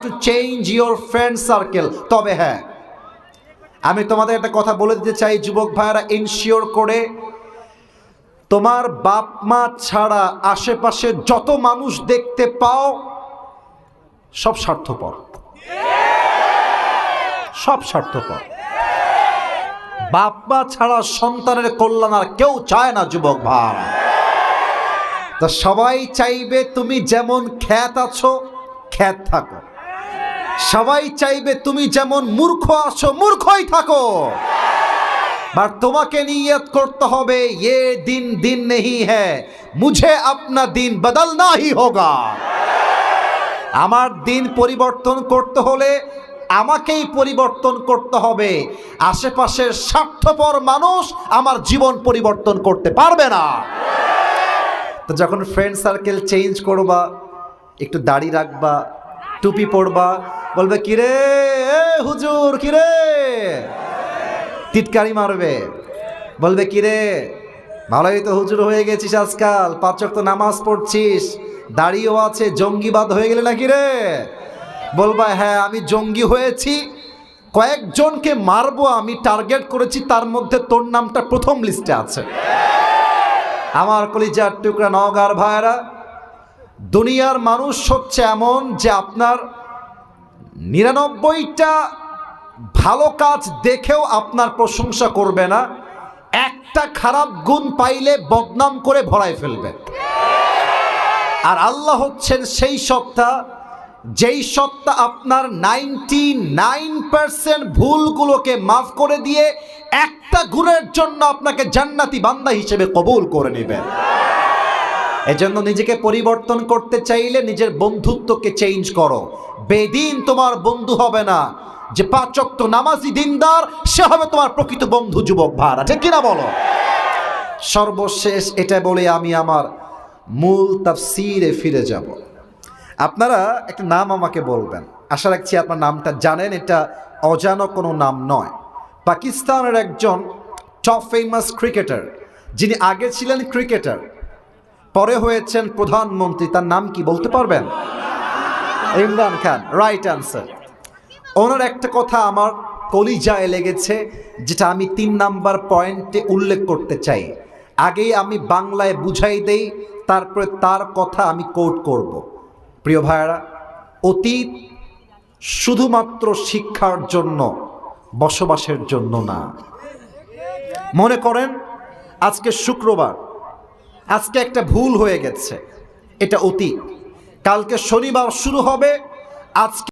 to change your friend circle। তবে হ্যাঁ, আমি তোমাদের একটা কথা বলে দিতে চাই যুবক ভাইরা, ইনশিওর করে তোমার বাপ মা ছাড়া আশেপাশে যত মানুষ দেখতে পাও সব স্বার্থপর, সব স্বার্থপর। বাপ মা ছাড়া সন্তানের কল্যাণ আর কেউ চায় না যুবক ভাই। তো সবাই চাইবে তুমি যেমন খ্যাত আছো খ্যাত থাকো, সবাই চাইবে তুমি যেমন মূর্খ আছো মূর্খই থাকো। বাট তোমাকে নিয়ত করতে হবে ये दिन दिन नहीं है, मुझे अपना दिन बदलना ही होगा। আমার দিন পরিবর্তন করতে হলে আমাকেই পরিবর্তন করতে হবে। আশেপাশের স্বার্থপর মানুষ আমার জীবন পরিবর্তন করতে পারবে না। তো যখন ফ্রেন্ড সার্কেল চেঞ্জ করবা, একটু দাড়ি রাখবা, টুপি পরবা, বলবে কিরে হুজুর, কিরে টিটকারি মারবে, বলবে কিরে ভালোই তো হুজুর হয়ে গেছিস আজকাল, 5 ওয়াক্ত নামাজ পড়ছিস, দাড়িও আছে, জঙ্গিবাদ হয়ে গেলে নাকি রে? বলবা হ্যাঁ আমি জঙ্গি হয়েছি, কয়েকজনকে মারবো আমি টার্গেট করেছি, তার মধ্যে তোর নামটা প্রথম লিস্টে আছে। আমার কলিজার টুকরা নওগাঁর ভাইরা, দুনিয়ার মানুষ হচ্ছে এমন যে আপনার 99টা ভালো কাজ দেখেও আপনার প্রশংসা করবে না, একটা খারাপ গুণ পাইলে বদনাম করে ভরায় ফেলবে। আর আল্লাহ হচ্ছেন সেই সত্তা, যেই সত্তা আপনার 99% ভুলগুলোকে মাফ করে দিয়ে একটা গুণের জন্য আপনাকে জান্নাতি বান্দা হিসেবে কবুল করে নেবেন। এজন্য নিজেকে পরিবর্তন করতে চাইলে নিজের বন্ধুত্বকে চেঞ্জ করো। বেদিন তোমার বন্ধু হবে না, যে 5 ওয়াক্ত নামাজি দিনদার সে হবে তোমার প্রকৃত বন্ধু। যুবক ভাইরা ঠিক কিনা বলো? সর্বশেষ এটা বলে আমি আমার মূল তাফসীরে ফিরে যাব। আপনারা একটা নাম আমাকে বলবেন, আশা রাখছি আপনার নামটা জানেন, এটা অজানা কোনো নাম নয়। পাকিস্তানের একজন টপ ফেমাস ক্রিকেটার, যিনি আগে ছিলেন ক্রিকেটার, পরে হয়েছেন প্রধানমন্ত্রী, তার নাম কি বলতে পারবেন? Imran Khan, right answer. ওনার একটা কথা আমার কলিজায় লেগেছে, যেটা আমি 3 নাম্বার পয়েন্টে উল্লেখ করতে চাই। আগেই আমি বাংলায় বুঝাই দেই, তারপরে তার কথা আমি কোট করব। প্রিয় ভাইয়েরা, অতীত শুধুমাত্র শিক্ষার জন্য, বসবাসের জন্য না। মনে করেন আজকে শুক্রবার, আজকে একটা ভুল হয়ে গেছে, এটা অতীত। কালকে শনিবার শুরু হবে, আজকে